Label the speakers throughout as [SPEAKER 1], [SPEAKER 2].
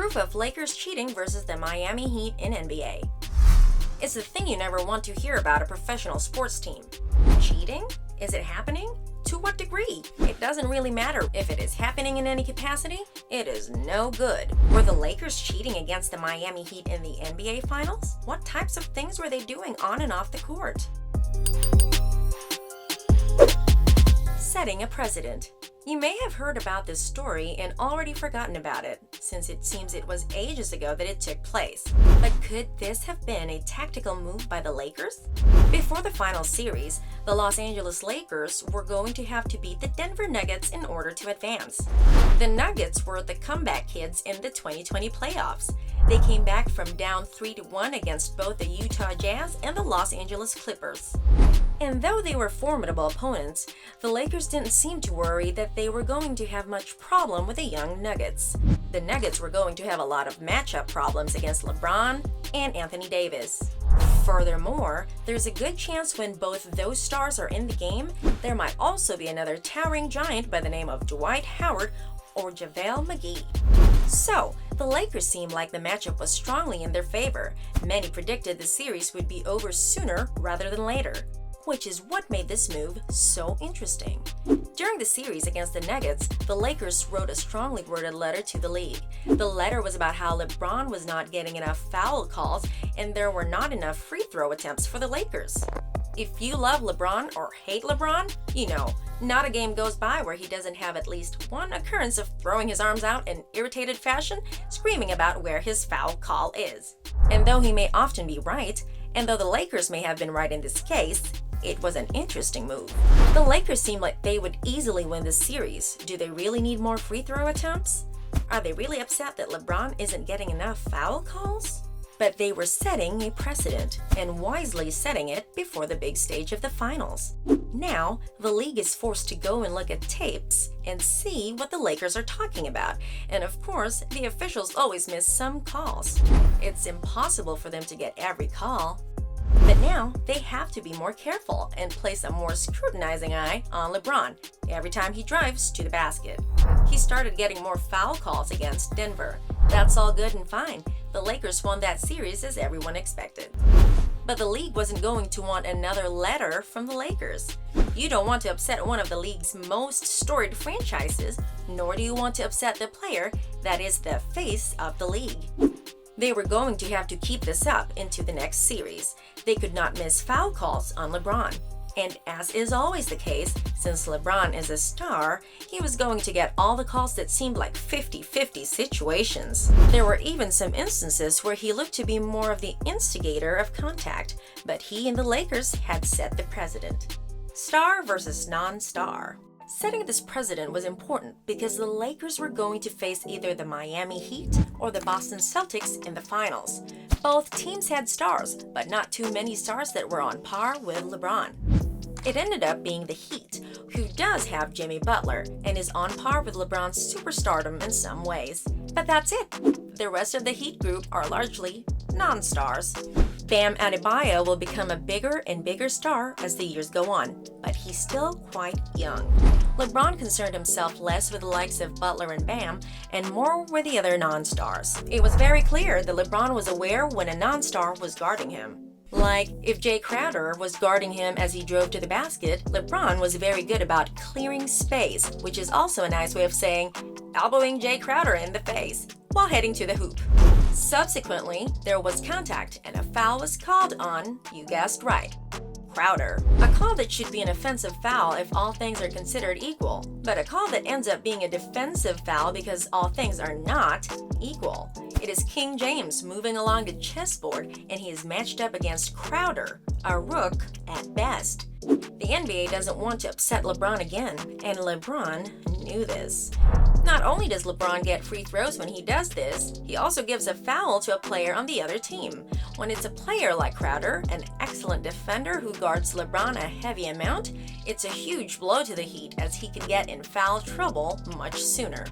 [SPEAKER 1] Proof of Lakers cheating versus the Miami Heat in NBA. It's the thing you never want to hear about a professional sports team. Cheating? Is it happening? To what degree? It doesn't really matter if it is happening in any capacity. It is no good. Were the Lakers cheating against the Miami Heat in the NBA Finals? What types of things were they doing on and off the court? Setting a precedent. You may have heard about this story and already forgotten about it, since it seems it was ages ago that it took place. But could this have been a tactical move by the Lakers? Before the final series, the Los Angeles Lakers were going to have to beat the Denver Nuggets in order to advance. The Nuggets were the comeback kids in the 2020 playoffs. They came back from down 3-1 against both the Utah Jazz and the Los Angeles Clippers. And though they were formidable opponents, the Lakers didn't seem to worry that they were going to have much problem with the young Nuggets. The Nuggets were going to have a lot of matchup problems against LeBron and Anthony Davis. Furthermore, there's a good chance when both those stars are in the game, there might also be another towering giant by the name of Dwight Howard or JaVale McGee. So, the Lakers seemed like the matchup was strongly in their favor. Many predicted the series would be over sooner rather than later, which is what made this move so interesting. During the series against the Nuggets, the Lakers wrote a strongly worded letter to the league. The letter was about how LeBron was not getting enough foul calls and there were not enough free throw attempts for the Lakers. If you love LeBron or hate LeBron, you know, not a game goes by where he doesn't have at least one occurrence of throwing his arms out in irritated fashion, screaming about where his foul call is. And though he may often be right, and though the Lakers may have been right in this case, it was an interesting move. The Lakers seem like they would easily win this series. Do they really need more free throw attempts? Are they really upset that LeBron isn't getting enough foul calls? But they were setting a precedent, and wisely setting it before the big stage of the finals. Now, the league is forced to go and look at tapes and see what the Lakers are talking about. And of course, the officials always miss some calls. It's impossible for them to get every call. But now, they have to be more careful and place a more scrutinizing eye on LeBron every time he drives to the basket. He started getting more foul calls against Denver. That's all good and fine. The Lakers won that series as everyone expected. But the league wasn't going to want another letter from the Lakers. You don't want to upset one of the league's most storied franchises, nor do you want to upset the player that is the face of the league. They were going to have to keep this up into the next series. They could not miss foul calls on LeBron. And as is always the case, since LeBron is a star, he was going to get all the calls that seemed like 50-50 situations. There were even some instances where he looked to be more of the instigator of contact, but he and the Lakers had set the precedent. Star versus non-star. Setting this precedent was important because the Lakers were going to face either the Miami Heat or the Boston Celtics in the finals. Both teams had stars, but not too many stars that were on par with LeBron. It ended up being the Heat, who does have Jimmy Butler and is on par with LeBron's superstardom in some ways. But that's it. The rest of the Heat group are largely non-stars. Bam Adebayo will become a bigger and bigger star as the years go on, but he's still quite young. LeBron concerned himself less with the likes of Butler and Bam and more with the other non-stars. It was very clear that LeBron was aware when a non-star was guarding him. Like, if Jay Crowder was guarding him as he drove to the basket, LeBron was very good about clearing space, which is also a nice way of saying elbowing Jay Crowder in the face while heading to the hoop. Subsequently, there was contact and a foul was called on, you guessed right, Crowder. A call that should be an offensive foul if all things are considered equal, but a call that ends up being a defensive foul because all things are not equal. It is King James moving along the chessboard and he is matched up against Crowder, a rook at best. The NBA doesn't want to upset LeBron again, and LeBron knew this. Not only does LeBron get free throws when he does this, he also gives a foul to a player on the other team. When it's a player like Crowder, an excellent defender who guards LeBron a heavy amount, it's a huge blow to the Heat as he can get in foul trouble much sooner.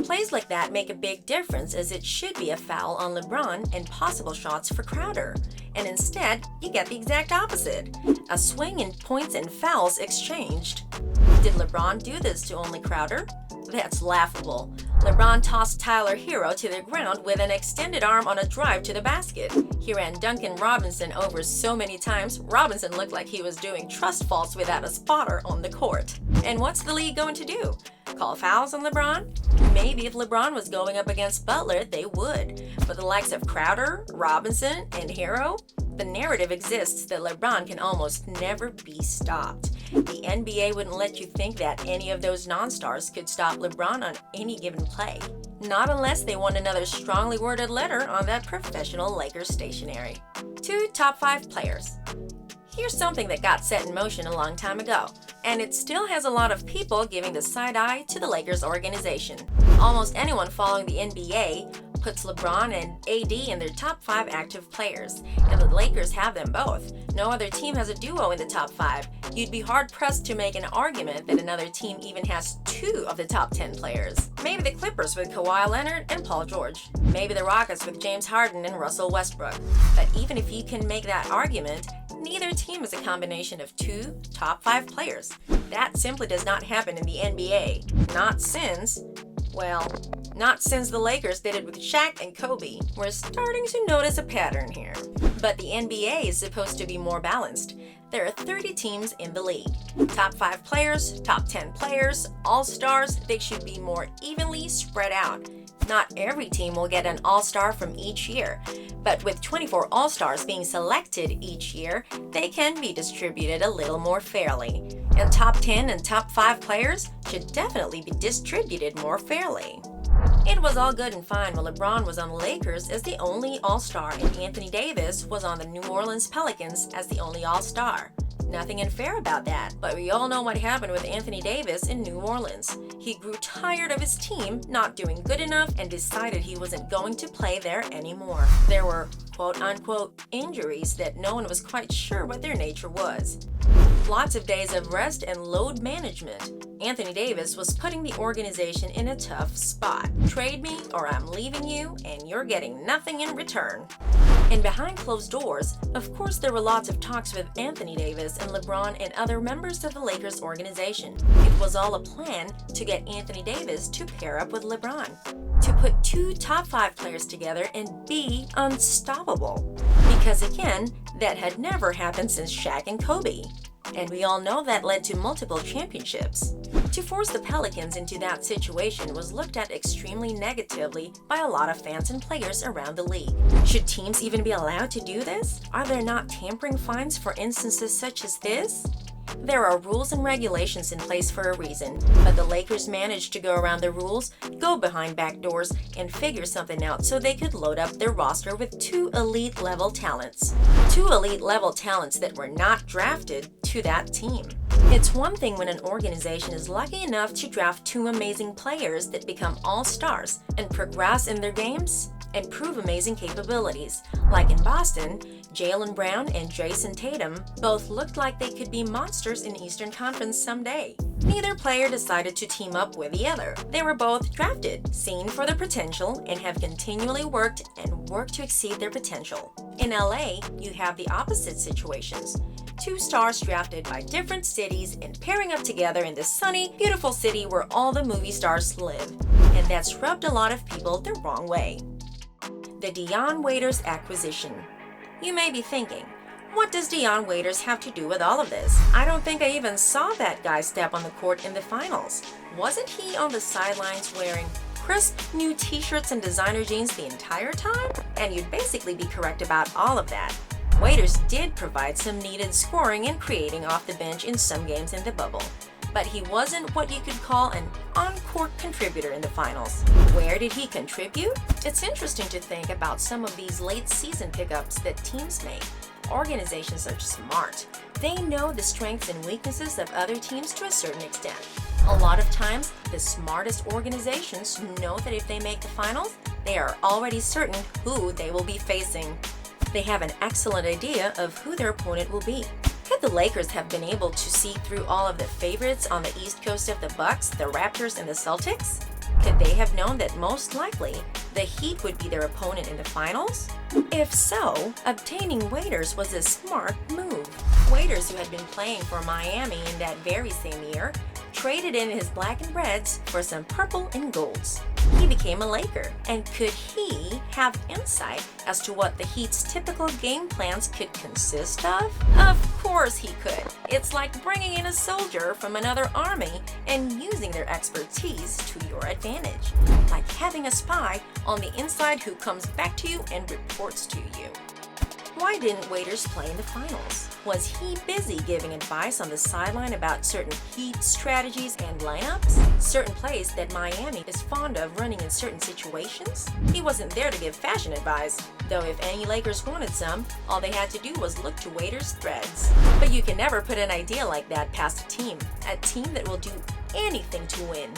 [SPEAKER 1] Plays like that make a big difference as it should be a foul on LeBron and possible shots for Crowder. And instead, you get the exact opposite. A swing in points and fouls exchanged. Did LeBron do this to only Crowder? That's laughable. LeBron tossed Tyler Hero to the ground with an extended arm on a drive to the basket. He ran Duncan Robinson over so many times, Robinson looked like he was doing trust falls without a spotter on the court. And what's the league going to do? Call fouls on LeBron? Maybe if LeBron was going up against Butler, they would. But the likes of Crowder, Robinson, and Hero? The narrative exists that LeBron can almost never be stopped. The NBA wouldn't let you think that any of those non-stars could stop LeBron on any given play. Not unless they want another strongly worded letter on that professional Lakers stationery. 2 top 5 players. Here's something that got set in motion a long time ago, and it still has a lot of people giving the side eye to the Lakers organization. Almost anyone following the NBA puts LeBron and AD in their top 5 active players, and the Lakers have them both. No other team has a duo in the top 5. You'd be hard-pressed to make an argument that another team even has 2 of the top 10 players. Maybe the Clippers with Kawhi Leonard and Paul George. Maybe the Rockets with James Harden and Russell Westbrook. But even if you can make that argument, neither team is a combination of 2 top 5 players. That simply does not happen in the NBA. Not since the Lakers did it with Shaq and Kobe. We're starting to notice a pattern here. But the NBA is supposed to be more balanced. There are 30 teams in the league. Top 5 players, top 10 players, all-stars, they should be more evenly spread out. Not every team will get an all-star from each year, but with 24 all-stars being selected each year, they can be distributed a little more fairly. And top 10 and top 5 players should definitely be distributed more fairly. It was all good and fine when LeBron was on the Lakers as the only all-star and Anthony Davis was on the New Orleans Pelicans as the only all-star. Nothing unfair about that, but we all know what happened with Anthony Davis in New Orleans. He grew tired of his team not doing good enough and decided he wasn't going to play there anymore. There were quote-unquote injuries that no one was quite sure what their nature was. Lots of days of rest and load management. Anthony Davis was putting the organization in a tough spot. Trade me or I'm leaving you and you're getting nothing in return. And behind closed doors, of course, there were lots of talks with Anthony Davis and LeBron and other members of the Lakers organization. It was all a plan to get Anthony Davis to pair up with LeBron, to put 2 top 5 players together and be unstoppable. Because again, that had never happened since Shaq and Kobe. And we all know that led to multiple championships. To force the Pelicans into that situation was looked at extremely negatively by a lot of fans and players around the league. Should teams even be allowed to do this? Are there not tampering fines for instances such as this? There are rules and regulations in place for a reason, but the Lakers managed to go around the rules, go behind back doors, and figure something out so they could load up their roster with 2 elite-level talents. 2 elite-level talents that were not drafted to that team. It's one thing when an organization is lucky enough to draft 2 amazing players that become all-stars and progress in their games and prove amazing capabilities. Like in Boston, Jaylen Brown and Jason Tatum both looked like they could be monsters in Eastern Conference someday. Neither player decided to team up with the other. They were both drafted, seen for their potential, and have continually worked to exceed their potential. In LA, you have the opposite situations. 2 stars drafted by different cities and pairing up together in the sunny, beautiful city where all the movie stars live. And that's rubbed a lot of people the wrong way. The Dion Waiters acquisition. You may be thinking, what does Dion Waiters have to do with all of this? I don't think I even saw that guy step on the court in the finals. Wasn't he on the sidelines wearing crisp new t-shirts and designer jeans the entire time? And you'd basically be correct about all of that. Waiters did provide some needed scoring and creating off the bench in some games in the bubble. But he wasn't what you could call an on-court contributor in the finals. Where did he contribute? It's interesting to think about some of these late-season pickups that teams make. Organizations are smart. They know the strengths and weaknesses of other teams to a certain extent. A lot of times, the smartest organizations know that if they make the finals, they are already certain who they will be facing. They have an excellent idea of who their opponent will be. Could the Lakers have been able to see through all of the favorites on the east coast of the Bucks, the Raptors, and the Celtics? Could they have known that most likely the Heat would be their opponent in the finals? If so, obtaining Waiters was a smart move. Waiters, who had been playing for Miami in that very same year, traded in his black and reds for some purple and golds. he became a Laker. And could he have insight as to what the Heat's typical game plans could consist of? Of course he could. It's like bringing in a soldier from another army and using their expertise to your advantage. Like having a spy on the inside who comes back to you and reports to you. Why didn't Waiters play in the finals? Was he busy giving advice on the sideline about certain Heat strategies and lineups? Certain plays that Miami is fond of running in certain situations? He wasn't there to give fashion advice, though if any Lakers wanted some, all they had to do was look to Waiters' threads. But you can never put an idea like that past a team that will do anything to win.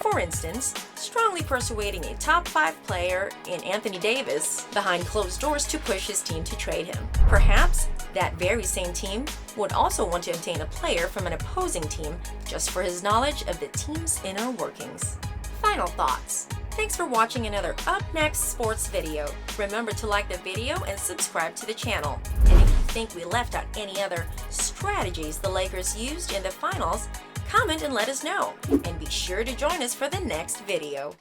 [SPEAKER 1] For instance, strongly persuading a top 5 player in Anthony Davis behind closed doors to push his team to trade him. Perhaps that very same team would also want to obtain a player from an opposing team just for his knowledge of the team's inner workings. Final thoughts. Thanks for watching another Up Next Sports video. Remember to like the video and subscribe to the channel. And if you think we left out any other strategies the Lakers used in the finals, comment and let us know. And be sure to join us for the next video.